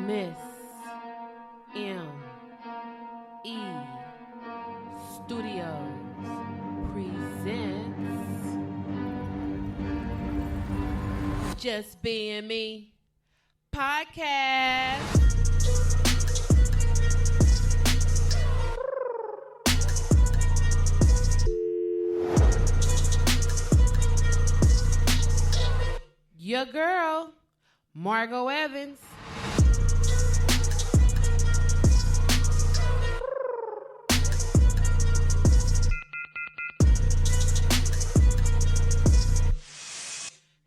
Miss M E Studios presents Just Being Me podcast. Your girl, Margot Evans.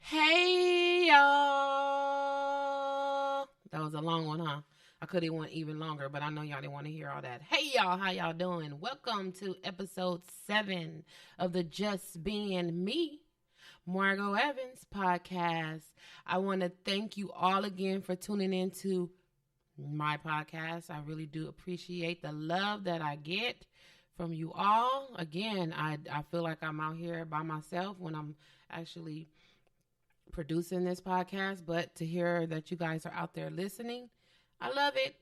Hey, y'all. That was a long one, huh? I could have went even longer, but I know y'all didn't want to hear all that. Hey, y'all. How y'all doing? Welcome to episode 7 of the Just Being Me, Margot Evans podcast. I want to thank you all again for tuning into my podcast. I really do appreciate the love that I get from you all. Again, I feel like I'm out here by myself when I'm actually producing this podcast, but to hear that you guys are out there listening, I love it.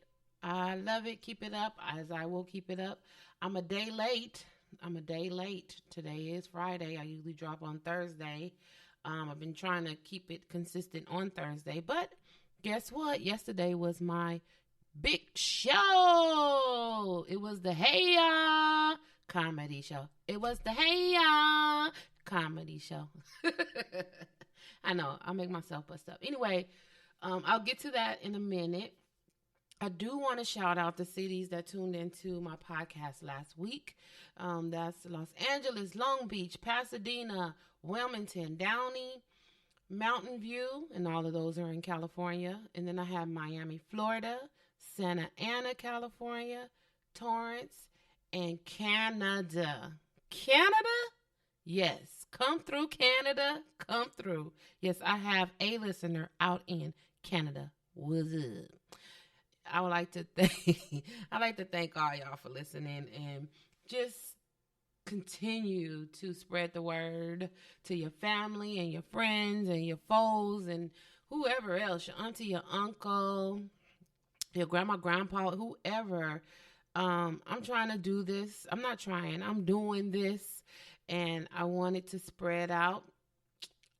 I love it. Keep it up, as I will keep it up. I'm a day late. Today is Friday. I usually drop on Thursday. I've been trying to keep it consistent on Thursday, but guess what? Yesterday was my big show. It was the Hey Ya comedy show. Comedy show. I know, I'll make myself bust up. Anyway, I'll get to that in a minute. I do want to shout out the cities that tuned into my podcast last week. That's Los Angeles, Long Beach, Pasadena, Wilmington, Downey, Mountain View, and all of those are in California. And then I have Miami, Florida, Santa Ana, California, Torrance, and Canada. Canada? Yes. Come through, Canada. Come through. Yes, I have a listener out in Canada. What's up? I would like to thank all y'all for listening and just continue to spread the word to your family and your friends and your foes and whoever else, your auntie, your uncle, your grandma, grandpa, whoever. I'm trying to do this. I'm doing this. And I want it to spread out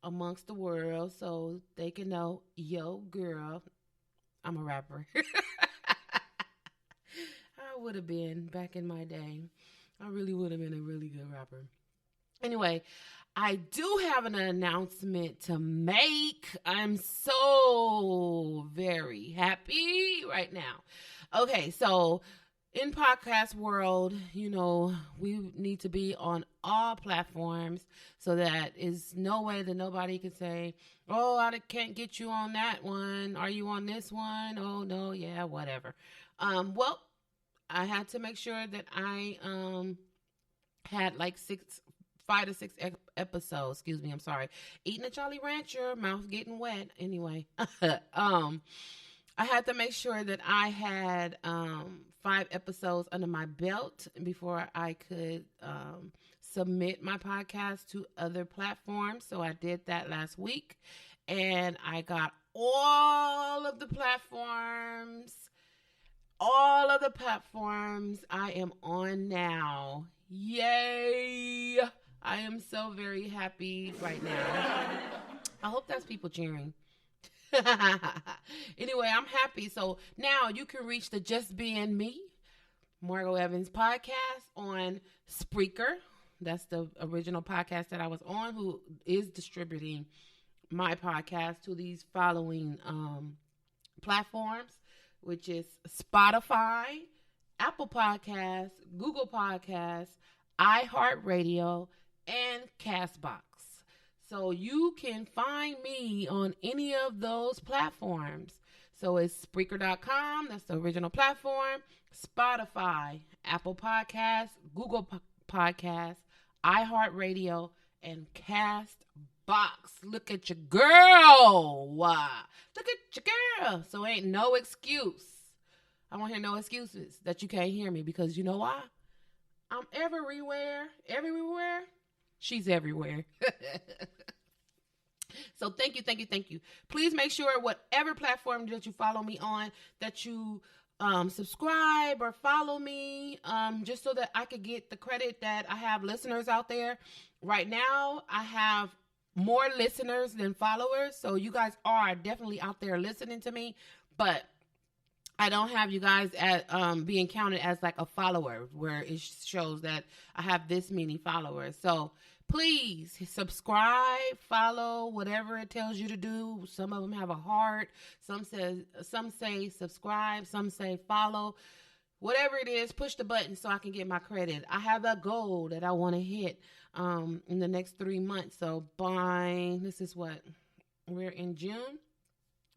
amongst the world so they can know, yo, girl, I'm a rapper. I would have been back in my day. I really would have been a really good rapper. Anyway, I do have an announcement to make. I'm so very happy right now. Okay, so in podcast world, you know, we need to be on all platforms, so that is no way that nobody can say, oh, I can't get you on that one. Are you on this one? Oh, no, yeah, whatever. Well, I had to make sure that I had like 5 to 6 episodes. Excuse me, I'm sorry. Eating a Jolly Rancher, mouth getting wet. Anyway, I had to make sure that I had 5 episodes under my belt before I could submit my podcast to other platforms. So I did that last week, and I got all of the platforms I am on now. Yay! I am so very happy right now. I hope that's people cheering. Anyway, I'm happy. So now you can reach the Just Being Me, Margot Evans podcast on Spreaker. That's the original podcast that I was on, who is distributing my podcast to these following platforms, which is Spotify, Apple Podcasts, Google Podcasts, iHeartRadio, and Castbox. So you can find me on any of those platforms. So it's Spreaker.com, that's the original platform, Spotify, Apple Podcasts, Google Podcasts, iHeartRadio, and Castbox. Look at your girl. Look at your girl. So ain't no excuse. I won't hear no excuses that you can't hear me, because you know why? I'm everywhere. She's everywhere. So thank you, thank you, thank you. Please make sure whatever platform that you follow me on, that you subscribe or follow me, just so that I could get the credit that I have listeners out there. Right now, I have more listeners than followers, so you guys are definitely out there listening to me, but I don't have you guys at being counted as like a follower where it shows that I have this many followers. So please subscribe, follow, whatever it tells you to do. Some of them have a heart. Some say subscribe. Some say follow. Whatever it is, push the button so I can get my credit. I have a goal that I want to hit in the next 3 months. So this is what we're in June.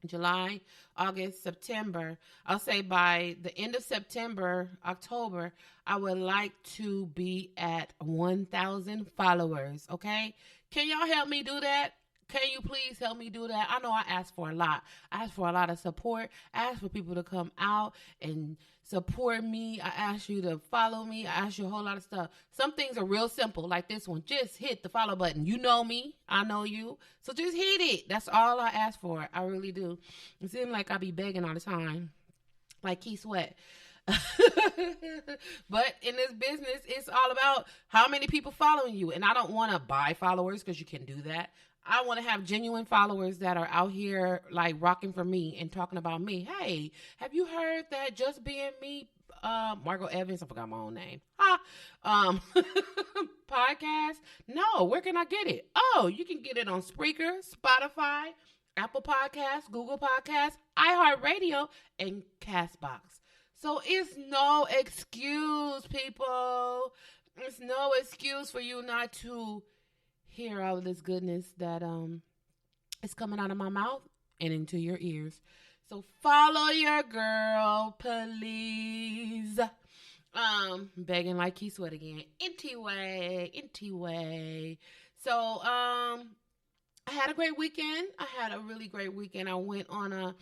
July, August, September. I'll say by the end of September, October, I would like to be at 1,000 followers. Okay. Can y'all help me do that? Can you please help me do that? I know I asked for a lot. I asked for a lot of support. I asked for people to come out and support me. I asked you to follow me. I asked you a whole lot of stuff. Some things are real simple, like this one. Just hit the follow button. You know me. I know you. So just hit it. That's all I ask for. I really do. It seems like I be begging all the time, like Key Sweat. But in this business, it's all about how many people following you. And I don't want to buy followers, because you can do that. I want to have genuine followers that are out here like rocking for me and talking about me. Hey, have you heard that Just Being Me, Margot Evans, I forgot my own name, podcast? No, where can I get it? Oh, you can get it on Spreaker, Spotify, Apple Podcasts, Google Podcasts, iHeartRadio, and Castbox. So it's no excuse, people. It's no excuse for you not to hear all of this goodness that is coming out of my mouth and into your ears. So follow your girl, please. Begging like Key Sweat again. Anyway. So I had a great weekend. I had a really great weekend. I went on a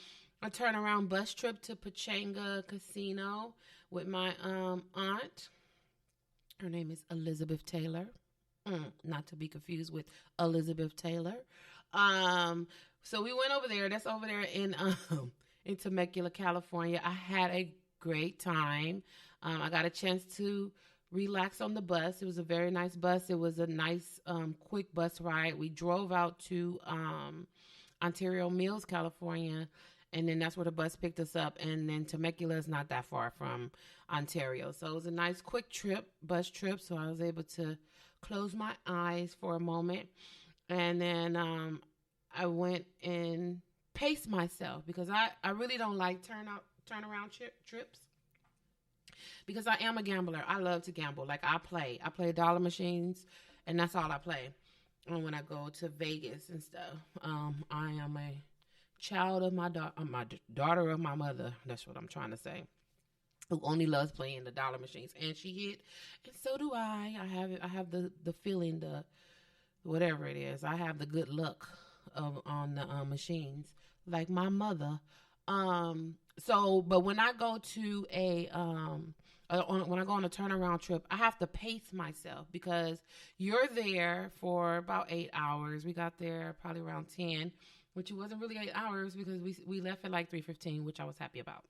turnaround bus trip to Pechanga Casino with my aunt. Her name is Elizabeth Taylor. Not to be confused with Elizabeth Taylor. So we went over there. That's over there in Temecula, California. I had a great time. I got a chance to relax on the bus. It was a very nice bus. It was a nice, quick bus ride. We drove out to Ontario Mills, California, and then that's where the bus picked us up. And then Temecula is not that far from Ontario. So it was a nice, quick bus trip. So I was able to close my eyes for a moment, and then I went and paced myself, because I really don't like turnaround trips, because I am a gambler. I love to gamble. Like I play dollar machines, and that's all I play. And when I go to Vegas and stuff, I am a child of my daughter of my mother. That's what I'm trying to say. Who only loves playing the dollar machines, and she hit, and so do I. I have the feeling, the whatever it is. I have the good luck on the machines, like my mother. But when I go to when I go on a turnaround trip, I have to pace myself, because you're there for about 8 hours. We got there probably around 10, which it wasn't really 8 hours, because we left at like 3:15, which I was happy about.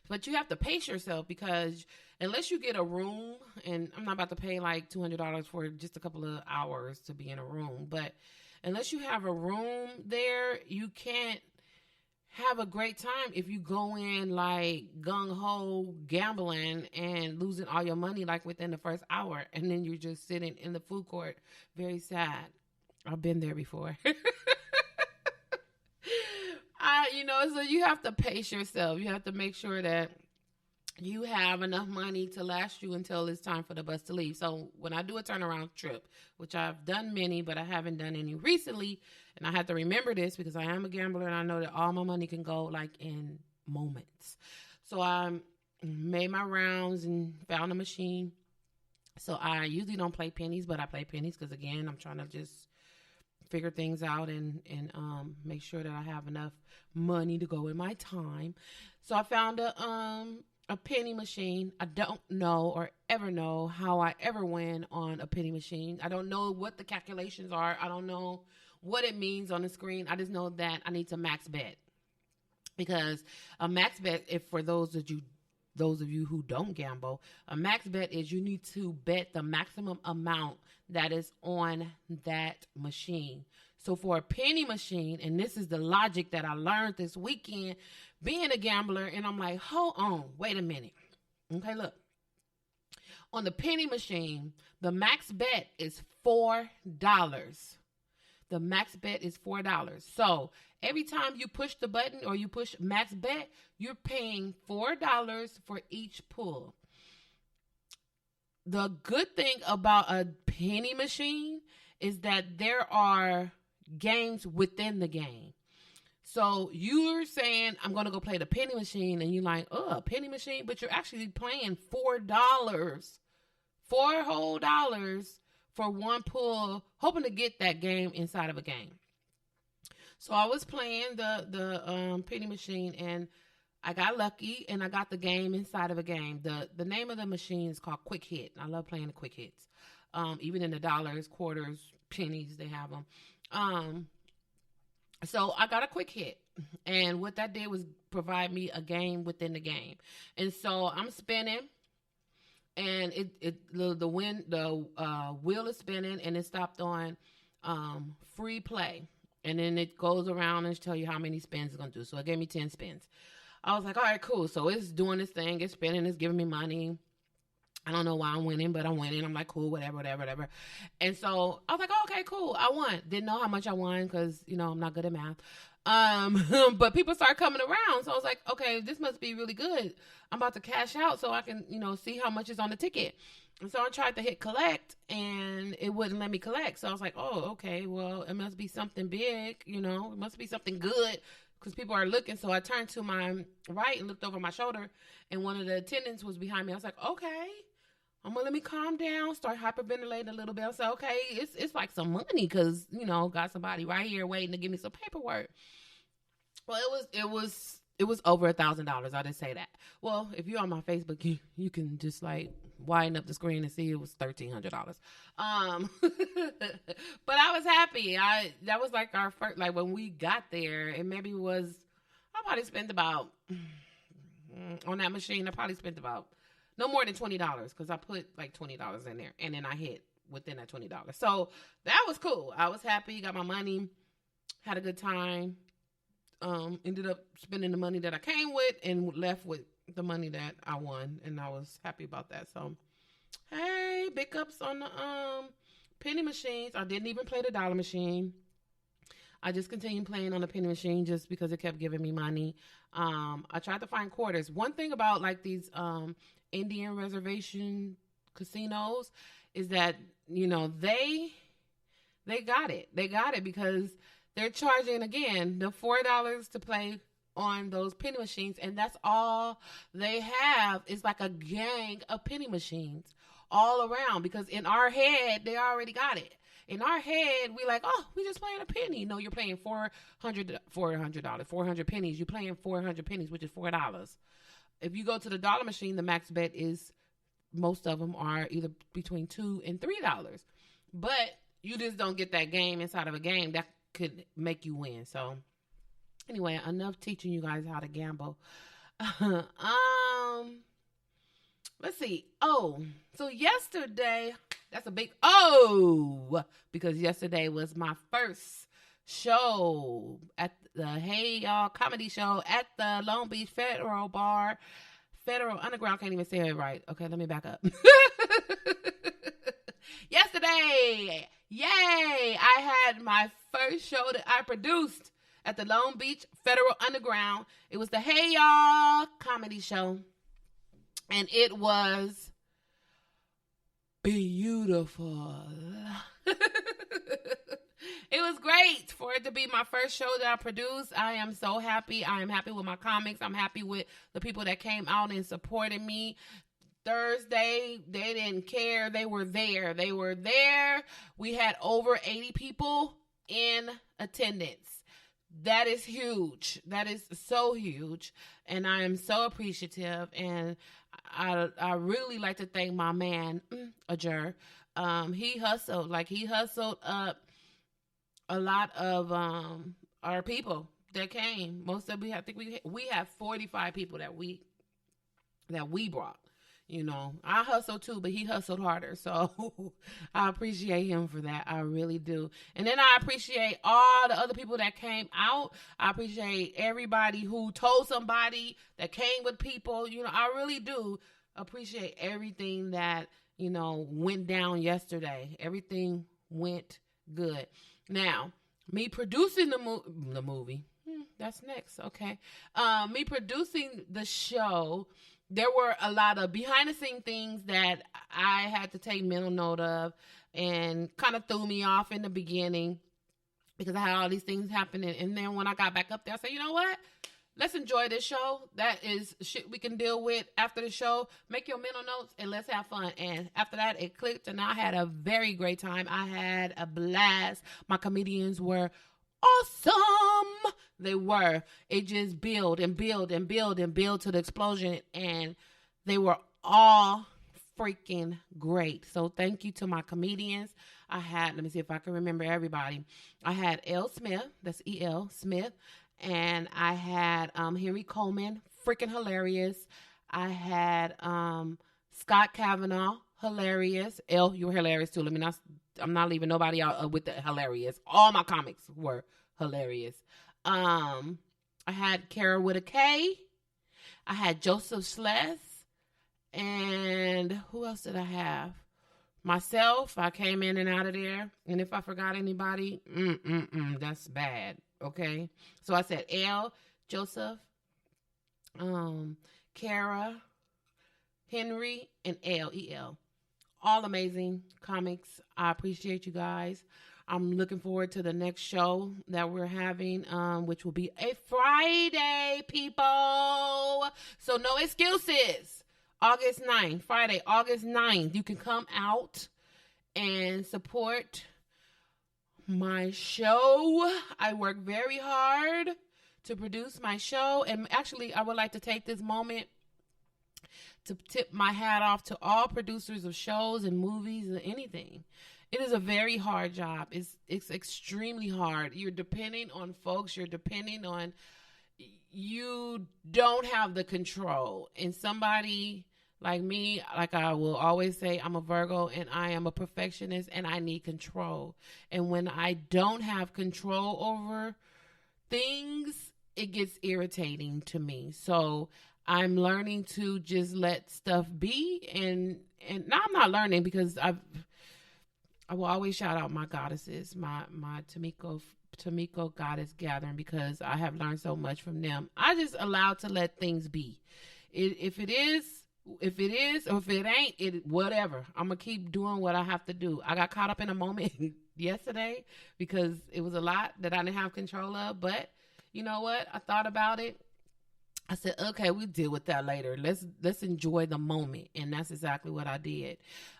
But you have to pace yourself, because unless you get a room, and I'm not about to pay like $200 for just a couple of hours to be in a room, but unless you have a room there, you can't have a great time if you go in like gung-ho gambling and losing all your money like within the first hour, and then you're just sitting in the food court very sad. I've been there before. So you have to pace yourself. You have to make sure that you have enough money to last you until it's time for the bus to leave. So when I do a turnaround trip, which I've done many, but I haven't done any recently, and I have to remember this because I am a gambler and I know that all my money can go like in moments. So I made my rounds and found a machine. So I usually don't play pennies, but I play pennies because, again, I'm trying to just figure things out and make sure that I have enough money to go in my time. So I found a penny machine. I don't know or ever know how I ever win on a penny machine. I don't know what the calculations are. I don't know what it means on the screen. I just know that I need to max bet, because a max bet, if for those of you who don't gamble, a max bet is you need to bet the maximum amount that is on that machine. So for a penny machine, and this is the logic that I learned this weekend being a gambler, and I'm like, hold on, wait a minute. Okay, look. On the penny machine, the max bet is $4. The max bet is $4. So every time you push the button or you push max bet, you're paying $4 for each pull. The good thing about a penny machine is that there are games within the game. So you're saying, I'm going to go play the penny machine, and you're like, oh, penny machine, but you're actually playing $4, $4 whole dollars for one pull, hoping to get that game inside of a game. So I was playing the penny machine, and I got lucky, and I got the game inside of a game. The name of the machine is called Quick Hit. I love playing the Quick Hits. Even in the dollars, quarters, pennies, they have them. So I got a Quick Hit, and what that did was provide me a game within the game. And so I'm spinning, and the wheel is spinning, and it stopped on free play. And then it goes around and tell you how many spins it's going to do. So it gave me 10 spins. I was like, all right, cool. So it's doing this thing. It's spinning. It's giving me money. I don't know why I'm winning, but I'm winning. I'm like, cool, whatever. And so I was like, oh, okay, cool. I won. Didn't know how much I won because, I'm not good at math. But people started coming around. So I was like, okay, this must be really good. I'm about to cash out so I can, see how much is on the ticket. And so I tried to hit collect, and it wouldn't let me collect. So I was like, oh, okay, well, it must be something big, it must be something good because people are looking. So I turned to my right and looked over my shoulder, and one of the attendants was behind me. I was like, okay, I'm going to let me calm down, start hyperventilating a little bit. I said, okay, it's like some money because, got somebody right here waiting to give me some paperwork. Well, it was over $1,000. I'll just say that. Well, if you're on my Facebook, you can just like widen up the screen and see it was $1,300. But I was happy. That was like our first, like when we got there, it maybe was, I probably spent about, on that machine, I probably spent about no more than $20 because I put like $20 in there, and then I hit within that $20. So that was cool. I was happy, got my money, had a good time. Ended up spending the money that I came with and left with the money that I won, and I was happy about that. So, hey, big ups on the penny machines. I didn't even play the dollar machine. I just continued playing on the penny machine just because it kept giving me money. I tried to find quarters. One thing about like these Indian reservation casinos is that they got it. They got it because they're charging, again, the $4 to play on those penny machines, and that's all they have is like a gang of penny machines all around, because in our head, they already got it. In our head, we like, oh, we just playing a penny. No, you're playing $400, 400 pennies. You're playing 400 pennies, which is $4. If you go to the dollar machine, the max bet is, most of them are either between $2 and $3. But you just don't get that game inside of a game that could make you win. So anyway, enough teaching you guys how to gamble. Let's see. Oh, so yesterday, that's a big because yesterday was my first show at the Hey Y'all comedy show at the Long Beach Federal Underground. Can't even say it right. Okay, let me back up. Yesterday, yay! I had my first show that I produced at the Long Beach Federal Underground. It was the Hey Y'all comedy show, and it was beautiful. It was great for it to be my first show that I produced. I am so happy. I am happy with my comics. I'm happy with the people that came out and supported me. Thursday, they didn't care. They were there. We had over 80 people in attendance. That is huge. That is so huge. And I am so appreciative. And I really like to thank my man, Ajur. He hustled up a lot of our people that came. Most of I think we have 45 people that we brought. You know, I hustled too, but he hustled harder. So I appreciate him for that. I really do. And then I appreciate all the other people that came out. I appreciate everybody who told somebody, that came with people. You know, I really do appreciate everything that, you know, went down yesterday. Everything went good. Now, me producing the movie, that's next. Okay. Me producing the show, there were a lot of behind the scene things that I had to take mental note of, and kind of threw me off in the beginning because I had all these things happening. And then when I got back up there, I said, you know what? Let's enjoy this show. That is shit we can deal with after the show. Make your mental notes and let's have fun. And after that, it clicked and I had a very great time. I had a blast. My comedians were awesome. They were. It just build and build and build and build to the explosion. And they were all freaking great. So thank you to my comedians. I had, let me see if I can remember everybody. I had L. Smith. That's E.L. Smith. And I had Henry Coleman, freaking hilarious. I had Scott Kavanaugh, hilarious. L, you were hilarious too. I'm not leaving nobody out with the hilarious. All my comics were hilarious. I had Kara with a K. I had Joseph Sless. And who else did I have? Myself. I came in and out of there. And if I forgot anybody, that's bad. Okay, so I said L, Joseph, Kara, Henry, and E.L. All amazing comics. I appreciate you guys. I'm looking forward to the next show that we're having, which will be a Friday, people. So no excuses. August 9th, Friday, August 9th. You can come out and support my show. I work very hard to produce my show. And actually, I would like to take this moment to tip my hat off to all producers of shows and movies and anything. It is a very hard job. It's extremely hard. You're depending on folks. You're depending on, you don't have the control. And somebody like me, like I will always say, I'm a Virgo and I am a perfectionist and I need control. And when I don't have control over things, it gets irritating to me. So I'm learning to just let stuff be. And now I'm not learning because I will always shout out my goddesses, my Tamiko Goddess Gathering, because I have learned so much from them. I just allow to let things be. If it is, or if it ain't, whatever. I'm going to keep doing what I have to do. I got caught up in a moment yesterday because it was a lot that I didn't have control of. But you know what? I thought about it. I said, okay, we'll deal with that later. Let's enjoy the moment. And that's exactly what I did.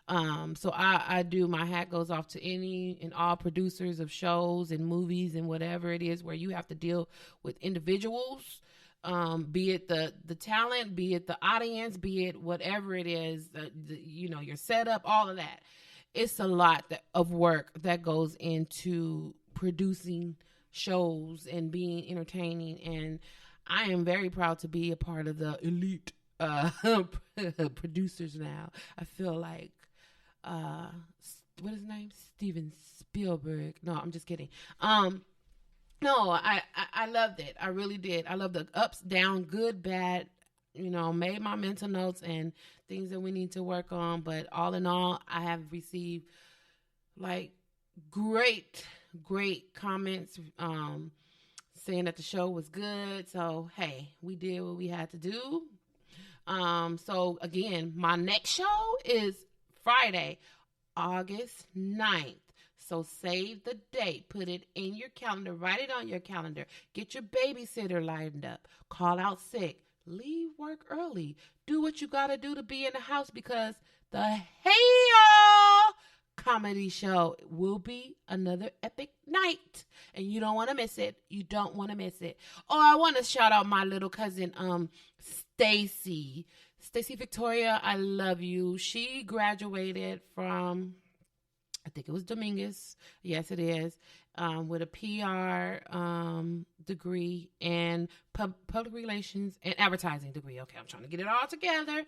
So I do, my hat goes off to any and all producers of shows and movies and whatever it is where you have to deal with individuals. Be it the talent, be it the audience, be it whatever it is, your setup, all of that. It's a lot of work that goes into producing shows and being entertaining. And I am very proud to be a part of the elite producers now. I feel like, what is his name? Steven Spielberg. No, I'm just kidding. No, I loved it. I really did. I love the ups, down, good, bad, made my mental notes and things that we need to work on. But all in all, I have received great comments, saying that the show was good. So, hey, we did what we had to do. So again, my next show is Friday, August 9th. So save the date, put it in your calendar, write it on your calendar, get your babysitter lined up, call out sick, leave work early, do what you got to do to be in the house, because the Hey comedy show will be another epic night and you don't want to miss it. You don't want to miss it. Oh, I want to shout out my little cousin, Stacy Victoria. I love you. She graduated from I think it was Dominguez. Yes, it is. With a PR degree and public relations and advertising degree. Okay, I'm trying to get it all together.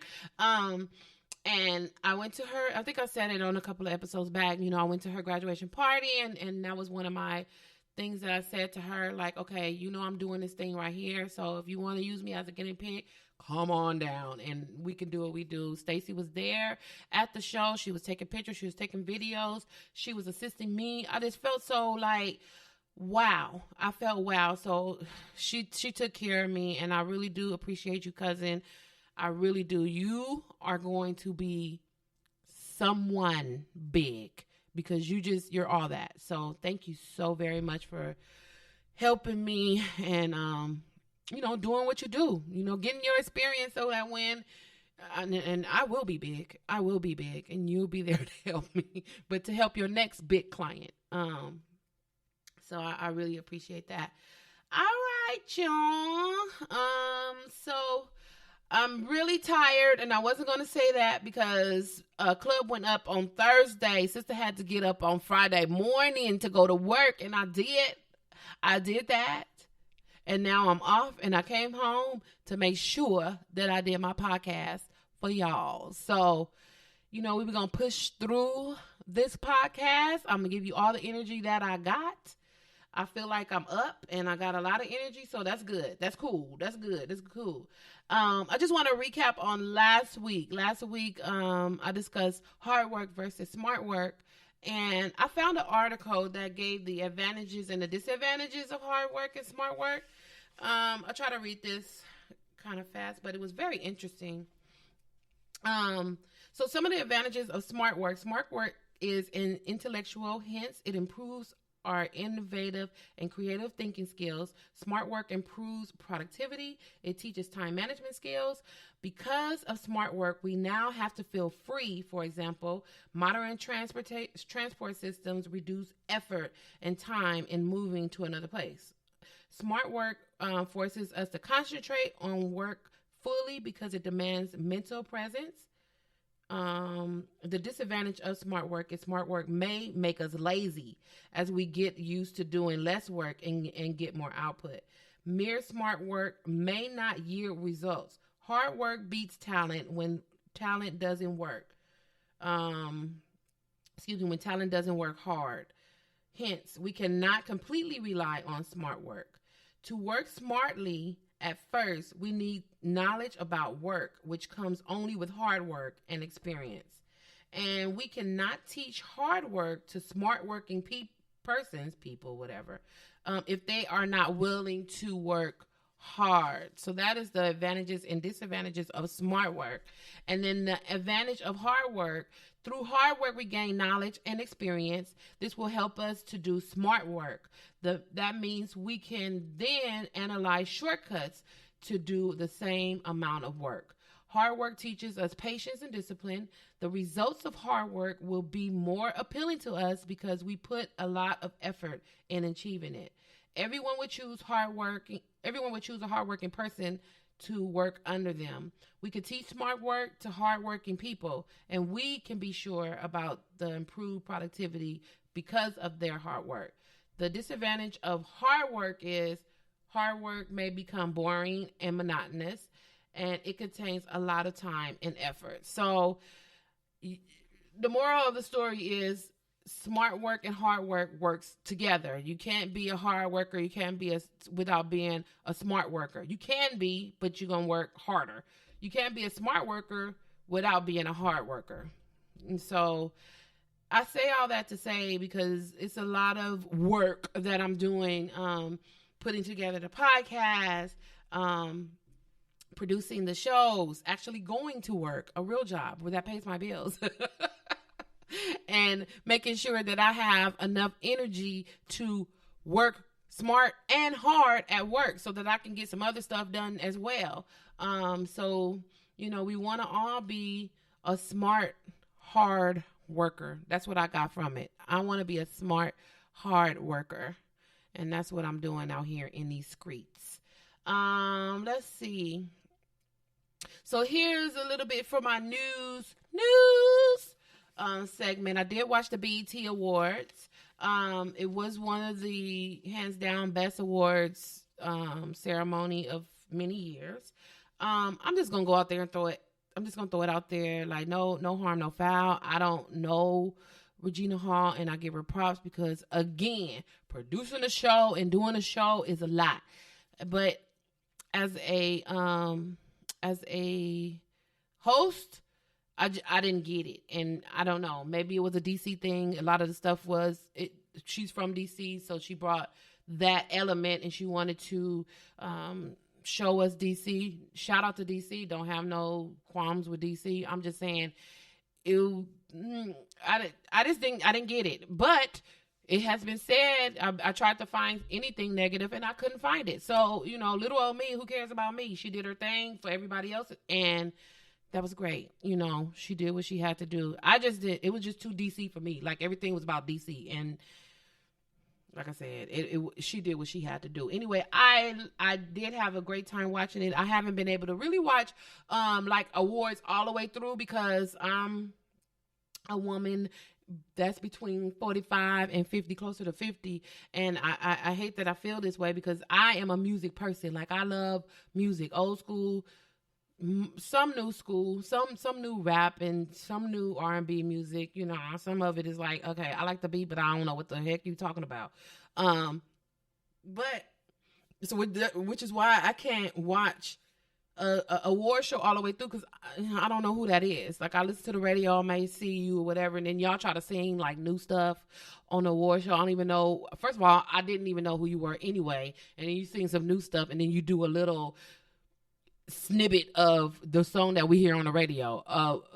And I went to her, I think I said it on a couple of episodes back, I went to her graduation party, and that was one of my things that I said to her, like, okay, I'm doing this thing right here. So if you want to use me as a guinea pig, come on down and we can do what we do. Stacy was there at the show. She was taking pictures. She was taking videos. She was assisting me. I just felt so like, wow. I felt wow. So she took care of me, and I really do appreciate you, cousin. I really do. You are going to be someone big because you're all that. So thank you so very much for helping me and, doing what you do, getting your experience so that when, and I will be big, and you'll be there to help me, but to help your next big client. So I really appreciate that. All right, y'all. So I'm really tired, and I wasn't going to say that because club went up on Thursday. Sister had to get up on Friday morning to go to work, and I did that. And now I'm off, and I came home to make sure that I did my podcast for y'all. So, we were going to push through this podcast. I'm going to give you all the energy that I got. I feel like I'm up and I got a lot of energy, so that's good. That's cool. That's good. That's cool. I just want to recap on last week. Last week, I discussed hard work versus smart work, and I found an article that gave the advantages and the disadvantages of hard work and smart work. I try to read this kind of fast, but it was very interesting. So some of the advantages of smart work. Smart work is an intellectual, hence it improves our innovative and creative thinking skills. Smart work improves productivity. It teaches time management skills. Because of smart work, we now have to feel free. For example, modern transport systems reduce effort and time in moving to another place. Smart work forces us to concentrate on work fully because it demands mental presence. The disadvantage of smart work is smart work may make us lazy as we get used to doing less work and get more output. Mere smart work may not yield results. Hard work beats talent when talent doesn't work. When talent doesn't work hard. Hence, we cannot completely rely on smart work. To work smartly, at first, we need knowledge about work, which comes only with hard work and experience. And we cannot teach hard work to smart working people, if they are not willing to work hard. So that is the advantages and disadvantages of smart work. And then the advantage of hard work. Through hard work, we gain knowledge and experience. This will help us to do smart work. That means we can then analyze shortcuts to do the same amount of work. Hard work teaches us patience and discipline. The results of hard work will be more appealing to us because we put a lot of effort in achieving it. Everyone would choose a hardworking person to work under them. We could teach smart work to hardworking people, and we can be sure about the improved productivity because of their hard work. The disadvantage of hard work is hard work may become boring and monotonous, and it contains a lot of time and effort. So the moral of the story is smart work and hard work works together. You can't be a hard worker. You can't be without being a smart worker. You can be, but you're going to work harder. You can't be a smart worker without being a hard worker. And so I say all that to say because it's a lot of work that I'm doing, putting together the podcast, producing the shows, actually going to work, a real job where that pays my bills. And making sure that I have enough energy to work smart and hard at work so that I can get some other stuff done as well. So, we want to all be a smart, hard worker. That's what I got from it. I want to be a smart, hard worker. And that's what I'm doing out here in these streets. Let's see. So here's a little bit for my news. segment. I did watch the BET Awards. It was one of the hands down best awards ceremony of many years. I'm just gonna go out there and throw it. I'm just gonna throw it out there, like no harm, no foul. I don't know Regina Hall, and I give her props because again, producing a show and doing a show is a lot. But as a host, I didn't get it, and I don't know. Maybe it was a DC thing. A lot of the stuff was it. She's from DC, so she brought that element, and she wanted to show us DC. Shout out to DC. Don't have no qualms with DC. I'm just saying, I didn't get it, but it has been said. I tried to find anything negative and I couldn't find it. So, little old me, who cares about me? She did her thing for everybody else, and that was great. She did what she had to do. It was just too DC for me. Like, everything was about DC, and like I said, she did what she had to do. Anyway, I did have a great time watching it. I haven't been able to really watch like awards all the way through because I'm a woman that's between 45 and 50, closer to 50. And I hate that I feel this way because I am a music person. Like, I love music, old school, some new school, some new rap, and some new R&B music. Some of it is like, okay, I like the beat, but I don't know what the heck you talking about. But so which is why I can't watch a award show all the way through because I don't know who that is. Like, I listen to the radio, I may see you or whatever, and then y'all try to sing like new stuff on the award show. I don't even know. First of all, I didn't even know who you were anyway, and then you sing some new stuff, and then you do a little snippet of the song that we hear on the radio.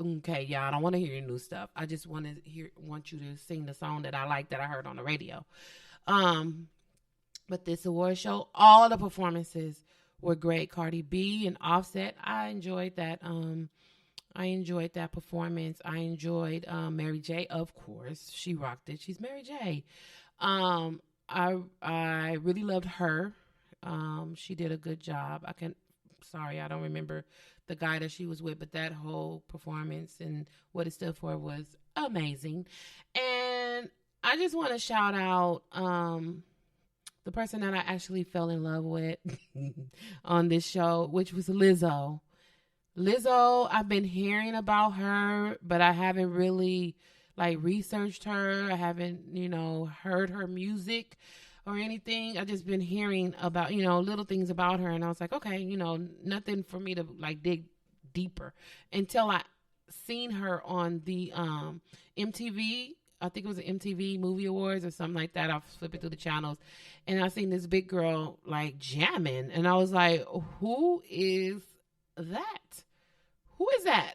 Okay, yeah, I don't want to hear your new stuff. I just want you to sing the song that I like that I heard on the radio. But this award show, all the performances were great. Cardi B and Offset, I enjoyed that. I enjoyed that performance. I enjoyed Mary J. Of course, she rocked it. She's Mary J. I really loved her. She did a good job. I don't remember the guy that she was with, but that whole performance and what it stood for was amazing. And I just want to shout out the person that I actually fell in love with on this show, which was Lizzo. Lizzo, I've been hearing about her, but I haven't really researched her. I haven't, heard her music or anything. I just been hearing about, little things about her, and I was like, okay, nothing for me to dig deeper until I seen her on the MTV. I think it was an MTV Movie Awards or something like that. I was flipping through the channels, and I seen this big girl jamming, and I was like, who is that? Who is that?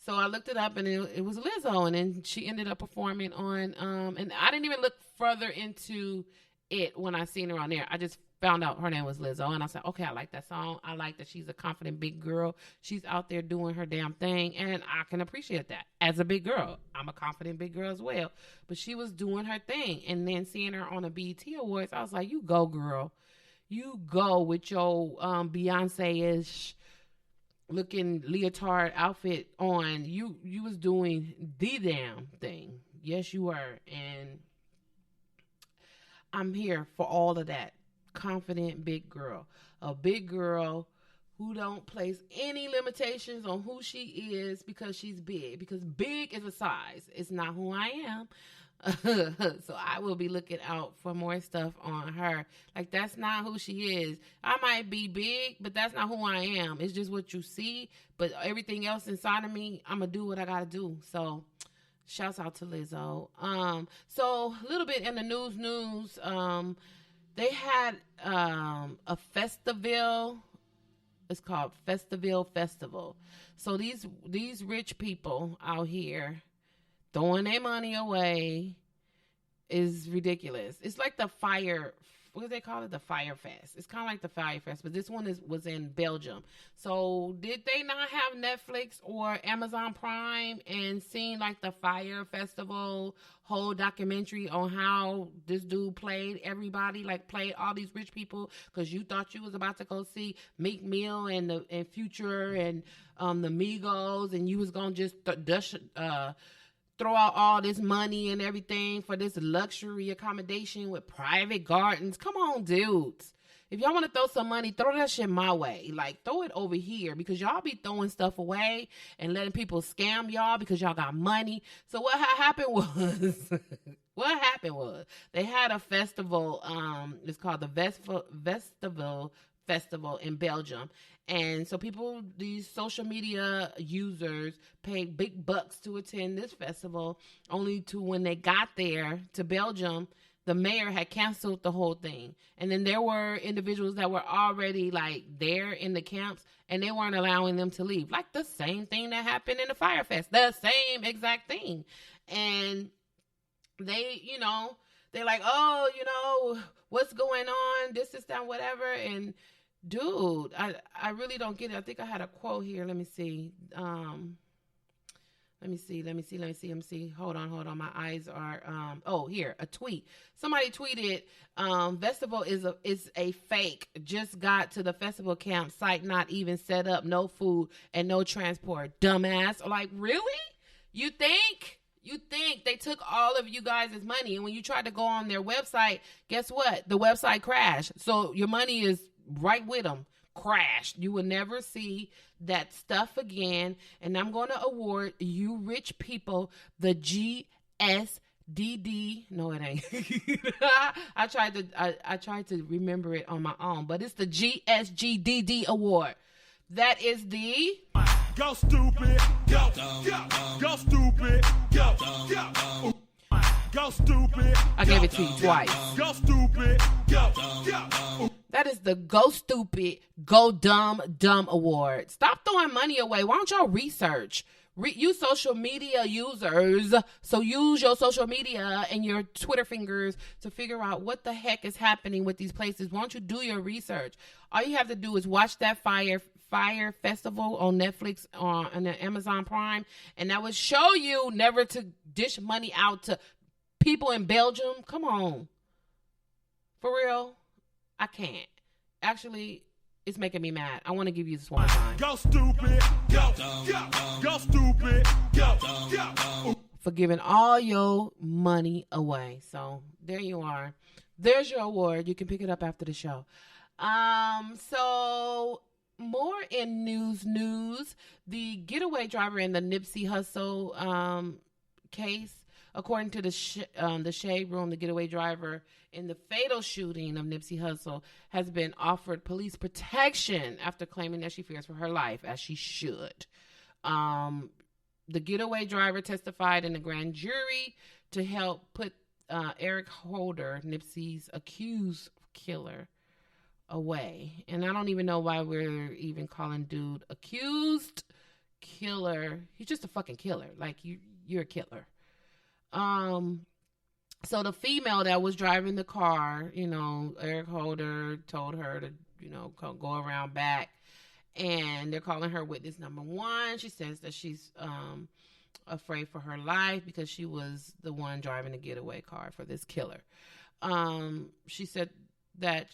So I looked it up, and it was Lizzo, and then she ended up performing on, and I didn't even look further into it when I seen her on there. I just found out her name was Lizzo, and I said, okay, I like that song. I like that she's a confident big girl. She's out there doing her damn thing, and I can appreciate that. As a big girl, I'm a confident big girl as well, but she was doing her thing, and then seeing her on the BET Awards, I was like, you go, girl. You go with your Beyonce-ish looking leotard outfit on. You was doing the damn thing. Yes, you were, and I'm here for all of that. Confident big girl. A big girl who don't place any limitations on who she is because she's big. Because big is a size. It's not who I am. So I will be looking out for more stuff on her. That's not who she is. I might be big, but that's not who I am. It's just what you see. But everything else inside of me, I'm going to do what I got to do. So shouts out to Lizzo. So a little bit in the news. They had a festival. It's called Festival. So these rich people out here throwing their money away is ridiculous. It's like the fire. What do they call it? The Fire Fest. It's kind of like the Fire Fest, but this one was in Belgium. So did they not have Netflix or Amazon Prime and seen the Fire Festival whole documentary on how this dude played everybody, played all these rich people because you thought you was about to go see Meek Mill and Future and the Migos, and you was gonna just throw out all this money and everything for this luxury accommodation with private gardens. Come on, dudes. If y'all want to throw some money, throw that shit my way. Like, throw it over here because y'all be throwing stuff away and letting people scam y'all because y'all got money. So what happened was, they had a festival. It's called the Festival in Belgium. And so people, these social media users, paid big bucks to attend this festival, only to when they got there to Belgium, the mayor had canceled the whole thing. And then there were individuals that were already like there in the camps and they weren't allowing them to leave. Like the same thing that happened in the Fire Fest, the same exact thing. And they, they're like, oh, what's going on? This is that, whatever. And dude, I really don't get it. I think I had a quote here. Let me see. Let me see. Hold on. My eyes are, here, a tweet. Somebody tweeted, festival is a fake. Just got to the festival camp site, not even set up, no food and no transport. Dumbass. Like, really? You think they took all of you guys' money, and when you tried to go on their website, guess what? The website crashed. So your money is right with them. Crashed. You will never see that stuff again. And I'm going to award you rich people the GSDD. No, it ain't. I tried to remember it on my own, but it's the GSGDD award. That is the Go stupid. Go stupid. Go stupid. I gave it to you twice. Go stupid. That is the Go Stupid, Go Dumb award. Stop throwing money away. Why don't y'all research? You social media users, so use your social media and your Twitter fingers to figure out what the heck is happening with these places. Why don't you do your research? All you have to do is watch that Fire Festival on Netflix or on Amazon Prime, and that would show you never to dish money out to people in Belgium. Come on. For real? I can't. Actually, it's making me mad. I want to give you this one more time. Go stupid. Go stupid. For giving all your money away. So there you are. There's your award. You can pick it up after the show. So more in news. The getaway driver in the Nipsey Hussle case. According to the Shade Room, the getaway driver in the fatal shooting of Nipsey Hussle has been offered police protection after claiming that she fears for her life, as she should. The getaway driver testified in the grand jury to help put Eric Holder, Nipsey's accused killer, away. And I don't even know why we're even calling dude accused killer. He's just a fucking killer. Like, you're a killer. So the female that was driving the car, Eric Holder told her to, go around back, and they're calling her witness number 1. She says that she's, afraid for her life because she was the one driving the getaway car for this killer. She said that,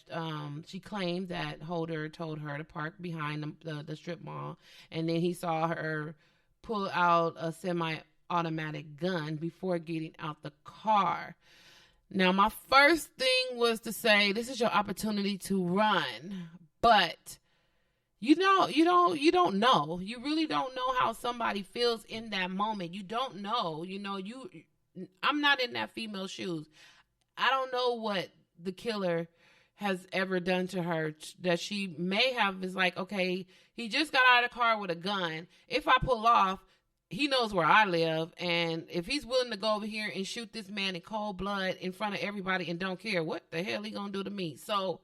she claimed that Holder told her to park behind the strip mall, and then he saw her pull out a semi-automatic gun before getting out the car. Now, my first thing was to say, this is your opportunity to run, but you don't know. You really don't know how somebody feels in that moment. You don't know. I'm not in that female's shoes. I don't know what the killer has ever done to her that she may have is like, okay, he just got out of the car with a gun. If I pull off, he knows where I live, and if he's willing to go over here and shoot this man in cold blood in front of everybody and don't care, what the hell he gonna do to me? So,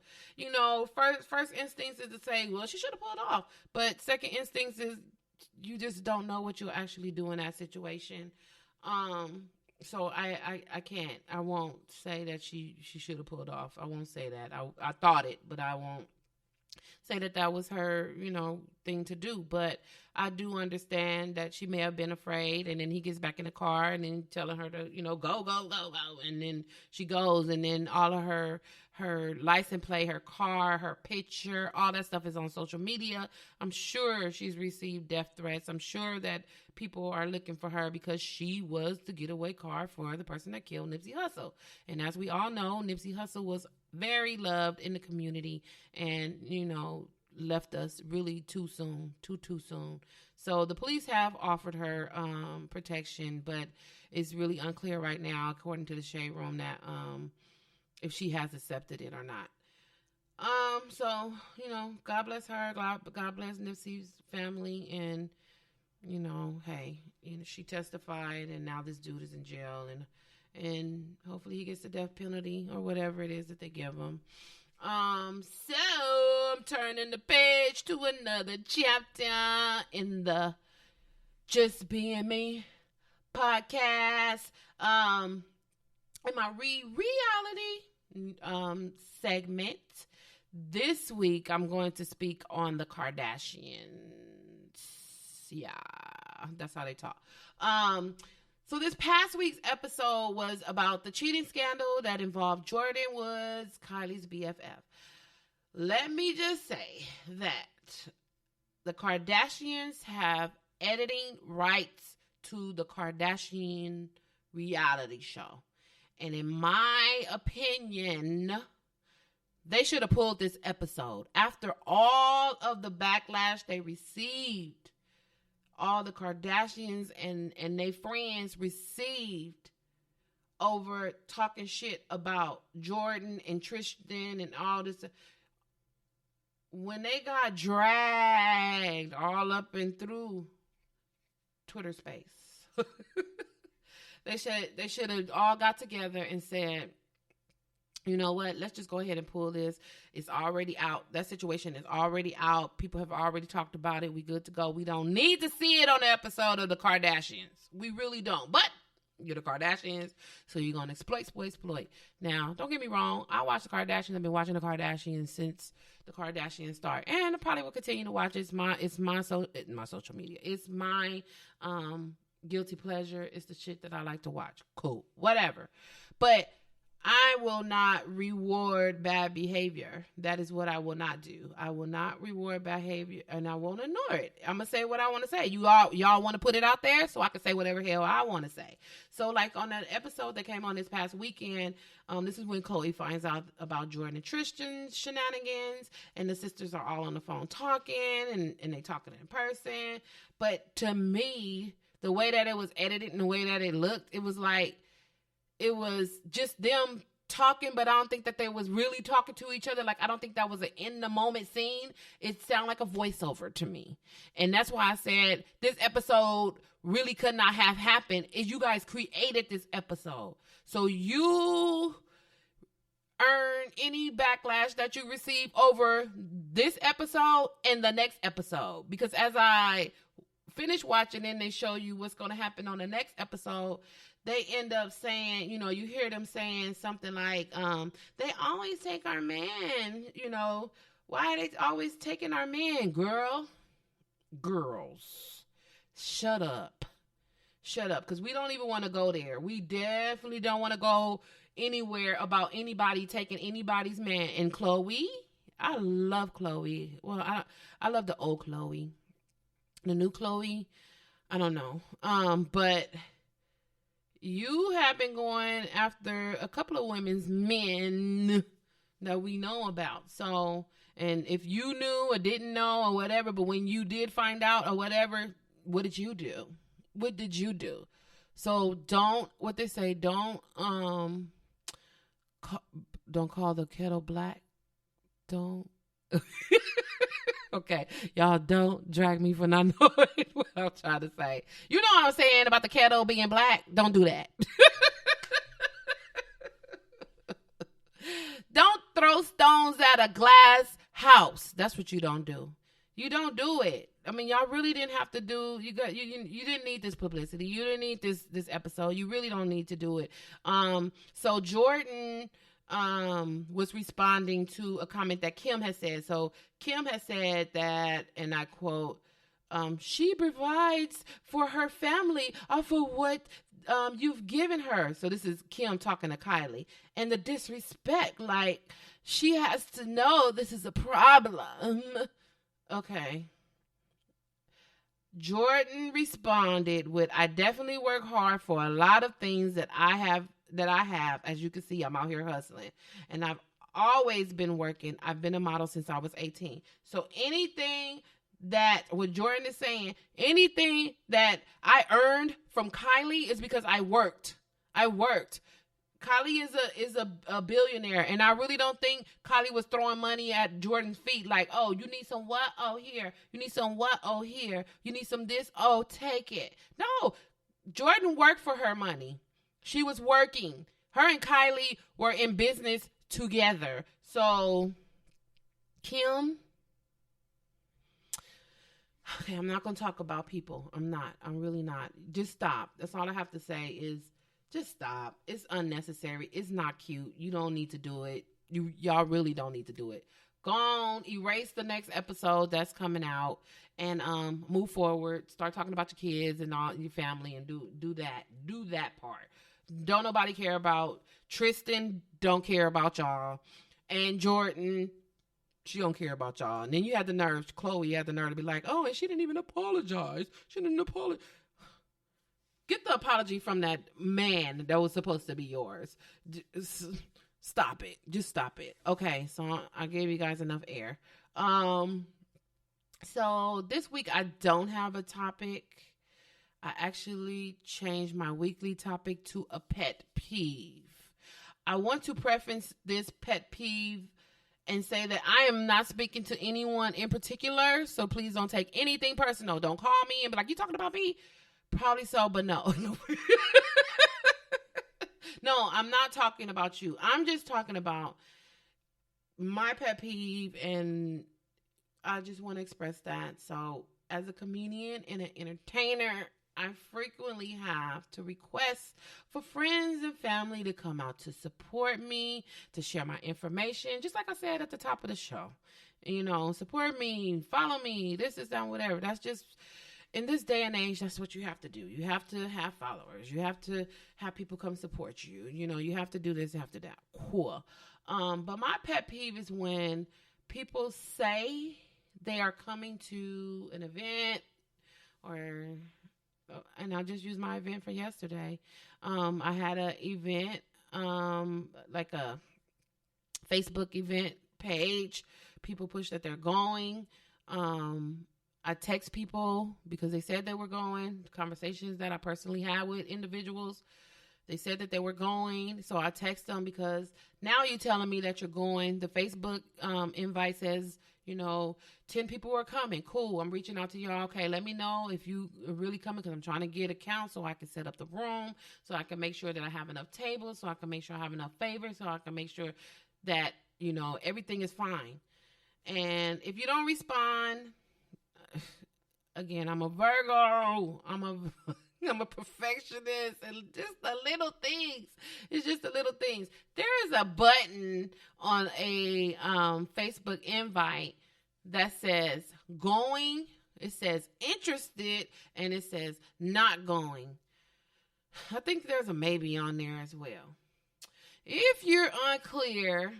first instinct is to say, well, she should have pulled off. But second instinct is you just don't know what you'll actually do in that situation. So I can't. I won't say that she should have pulled off. I won't say that. I thought it, but I won't say that was her, thing to do. But I do understand that she may have been afraid, and then he gets back in the car and then telling her to, go. And then she goes, and then all of her her license plate, her car, her picture, all that stuff is on social media. I'm sure she's received death threats. I'm sure that people are looking for her because she was the getaway car for the person that killed Nipsey Hussle. And as we all know, Nipsey Hussle was very loved in the community and, left us really too soon. So the police have offered her protection, but it's really unclear right now, according to the Shade Room, that if she has accepted it or not. So, God bless her. God bless Nipsey's family. And, hey, she testified, and now this dude is in jail, and hopefully he gets the death penalty or whatever it is that they give him. So I'm turning the page to another chapter in the Just Being Me podcast. In my reality segment this week, I'm going to speak on the Kardashians. Yeah, that's how they talk. So this past week's episode was about the cheating scandal that involved Jordan Woods, Kylie's BFF. Let me just say that the Kardashians have editing rights to the Kardashian reality show. And in my opinion, they should have pulled this episode. After all of the backlash they received, all the Kardashians and their friends received over talking shit about Jordan and Tristan and all this. When they got dragged all up and through Twitter space, they should have all got together and said, you know what, let's just go ahead and pull this. It's already out. That situation is already out. People have already talked about it. We good to go. We don't need to see it on the episode of the Kardashians. We really don't. But you're the Kardashians, so you're going to exploit. Now, don't get me wrong. I watch the Kardashians. I've been watching the Kardashians since the Kardashians start. And I probably will continue to watch. It's my social media. It's my guilty pleasure. It's the shit that I like to watch. Cool. Whatever. But I will not reward bad behavior. That is what I will not do. I will not reward bad behavior, and I won't ignore it. I'm going to say what I want to say. Y'all want to put it out there so I can say whatever hell I want to say. So, like, on that episode that came on this past weekend, this is when Khloe finds out about Jordan and Tristan's shenanigans, and the sisters are all on the phone talking, and they talking in person. But to me, the way that it was edited and the way that it looked, it was like, it was just them talking, but I don't think that they was really talking to each other. Like, I don't think that was an in-the-moment scene. It sounded like a voiceover to me. And that's why I said this episode really could not have happened. Is you guys created this episode. So you earn any backlash that you receive over this episode and the next episode. Because as I finish watching and they show you what's going to happen on the next episode, they end up saying, you hear them saying something like, they always take our man, why are they always taking our man, girls, shut up, because we don't even want to go there. We definitely don't want to go anywhere about anybody taking anybody's man. And Khloe, I love Khloe. Well, I love the old Khloe. The new Khloe, I don't know, but you have been going after a couple of women's men that we know about. So, and if you knew or didn't know or whatever, but when you did find out or whatever, what did you do? So don't call the kettle black. Don't. Okay, y'all don't drag me for not knowing what I'm trying to say. You know what I'm saying about the kettle being black? Don't do that. Don't throw stones at a glass house. That's what you don't do. You don't do it. I mean, y'all really didn't have to do. You didn't need this publicity. You didn't need this episode. You really don't need to do it. So Jordan was responding to a comment that Kim has said. So Kim has said that, and I quote, she provides for her family off of what you've given her. So this is Kim talking to Kylie. And the disrespect, like, She has to know this is a problem. Okay. Jordan responded with, I definitely work hard for a lot of things that I have. As you can see, I'm out here hustling. And I've always been working. I've been a model since I was 18. So anything that what Jordan is saying, anything that I earned from Kylie is because I worked. Kylie is a billionaire, and I really don't think Kylie was throwing money at Jordan's feet like, oh, you need some what? Oh, here. You need some what? Oh, here. You need some this? Oh, take it. No, Jordan worked for her money. She was working. Her and Kylie were in business together. So, Kim, okay, I'm not going to talk about people. I'm not. I'm really not. Just stop. That's all I have to say is, just stop. It's unnecessary. It's not cute. You don't need to do it. Y'all really don't need to do it. Go on, erase the next episode that's coming out, and move forward. Start talking about your kids and all your family, and do that. Do that part. Don't nobody care about Tristan. Don't care about y'all, and Jordan. She don't care about y'all. And then you had the nerve, Chloe had the nerve to be like, oh, and she didn't even apologize. She didn't apologize. Get the apology from that man that was supposed to be yours. Stop it. Just stop it. Okay, so I gave you guys enough air. So this week I don't have a topic. I actually changed my weekly topic to a pet peeve. I want to preface this pet peeve and say that I am not speaking to anyone in particular, so please don't take anything personal. Don't call me and be like, you talking about me? Probably so, but no. No, I'm not talking about you. I'm just talking about my pet peeve, and I just want to express that. So, as a comedian and an entertainer, I frequently have to request for friends and family to come out to support me, to share my information, just like I said at the top of the show. You know, support me, follow me, this is that, whatever. That's just... in this day and age, that's what you have to do. You have to have followers. You have to have people come support you. You know, you have to do this, you have to do that. Cool. But my pet peeve is when people say they are coming to an event, and I'll just use my event for yesterday. I had an event, like a Facebook event page. People push that they're going. I text people because they said they were going. Conversations that I personally had with individuals, they said that they were going. So I text them because now you're telling me that you're going. The Facebook invite says, 10 people are coming. Cool. I'm reaching out to y'all. Okay, let me know if you are really coming, because I'm trying to get a count so I can set up the room, so I can make sure that I have enough tables, so I can make sure I have enough favors, so I can make sure that, everything is fine. And if you don't respond... again, I'm a Virgo. I'm a perfectionist, and just the little things. It's just the little things. There is a button on a Facebook invite that says going. It says interested, and it says not going. I think there's a maybe on there as well. If you're unclear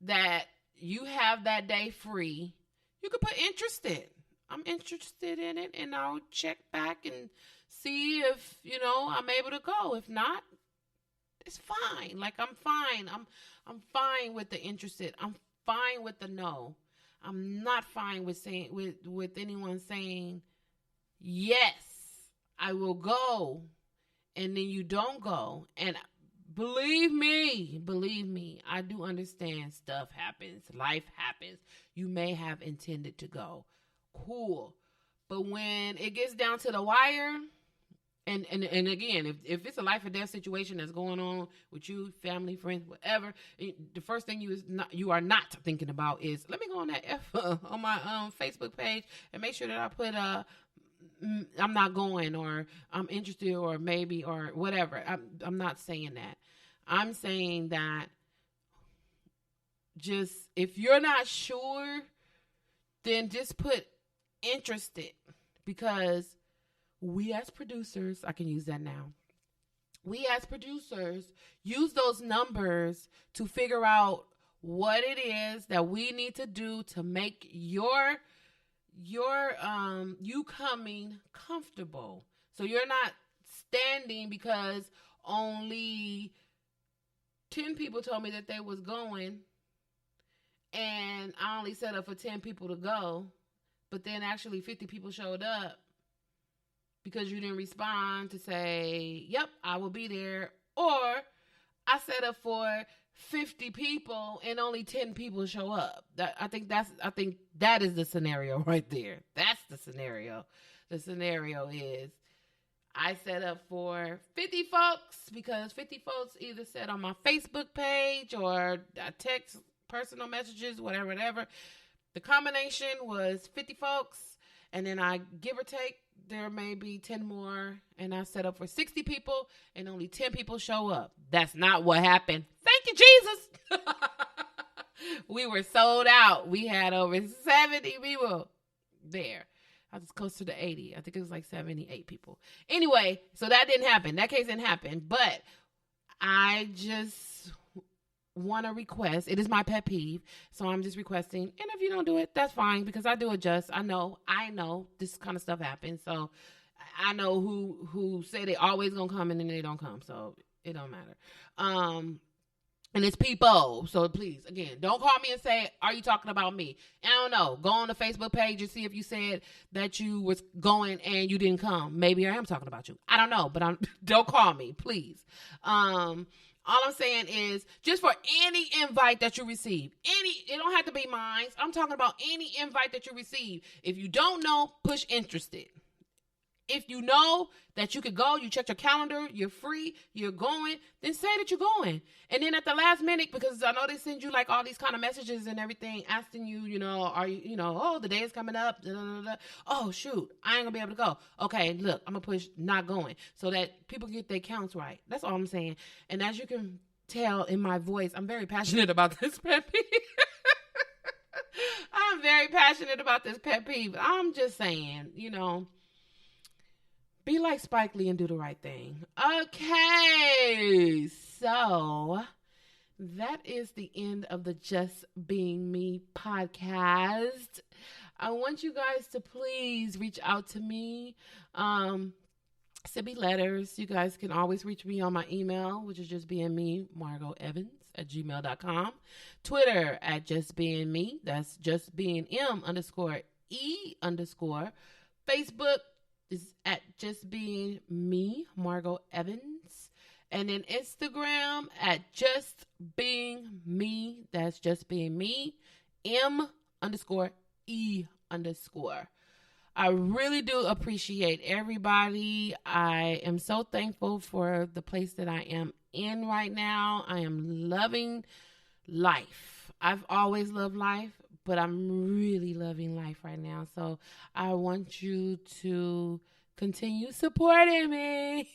that you have that day free, you could put interested. I'm interested in it, and I'll check back and see if, I'm able to go. If not, it's fine. Like, I'm fine. I'm fine with the interested. I'm fine with the no. I'm not fine with saying with anyone saying, yes, I will go, and then you don't go. And believe me, I do understand stuff happens. Life happens. You may have intended to go. Cool. But when it gets down to the wire, and again, if it's a life or death situation that's going on with you, family, friends, whatever, the first thing you are not thinking about is, let me go on that on my Facebook page and make sure that I put I'm not going, or I'm interested, or maybe, or whatever. I'm not saying that. I'm saying that just, if you're not sure, then just put interested, because we as producers, I can use that now, we as producers use those numbers to figure out what it is that we need to do to make your you coming comfortable. So you're not standing because only 10 people told me that they was going and I only set up for 10 people to go, but then actually 50 people showed up because you didn't respond to say, yep, I will be there. Or I set up for 50 people and only 10 people show up. I think that is the scenario right there. That's the scenario. The scenario is I set up for 50 folks because 50 folks either said on my Facebook page or I text personal messages, whatever. The combination was 50 folks, and then I give or take, there may be 10 more, and I set up for 60 people, and only 10 people show up. That's not what happened. Thank you, Jesus. We were sold out. We had over 70 people there. I was closer to 80. I think it was like 78 people. Anyway, so that didn't happen. That case didn't happen. But I just want to request. It is my pet peeve. So I'm just requesting. And if you don't do it, that's fine because I do adjust. I know this kind of stuff happens. So I know who say they always going to come and then they don't come. So it don't matter. And it's people. So please, again, don't call me and say, are you talking about me? I don't know. Go on the Facebook page and see if you said that you was going and you didn't come. Maybe I am talking about you. I don't know, but don't call me, please. All I'm saying is just for any invite that you receive, it don't have to be mine. I'm talking about any invite that you receive. If you don't know, push interested. If you know that you could go, you check your calendar, you're free, you're going, then say that you're going. And then at the last minute, because I know they send you like all these kind of messages and everything asking you, are you, oh, the day is coming up. Da, da, da, da. Oh, shoot, I ain't gonna be able to go. Okay, look, I'm gonna push not going so that people get their counts right. That's all I'm saying. And as you can tell in my voice, I'm very passionate about this pet peeve. I'm very passionate about this pet peeve. I'm just saying, be like Spike Lee and do the right thing. Okay, so that is the end of the Just Being Me podcast. I want you guys to please reach out to me. Send me letters. You guys can always reach me on my email, which is justbeingme, margoevans@gmail.com. Twitter @justbeingme. That's justbeingm_e_. Facebook is @justbeingme, Margo Evans. And then Instagram @justbeingme. That's justbeingme, M_E_. I really do appreciate everybody. I am so thankful for the place that I am in right now. I am loving life. I've always loved life, but I'm really loving life right now. So I want you to continue supporting me.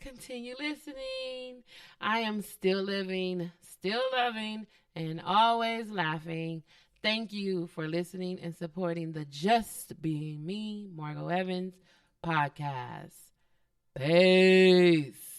Continue listening. I am still living, still loving, and always laughing. Thank you for listening and supporting the Just Being Me, Margo Evans podcast. Peace.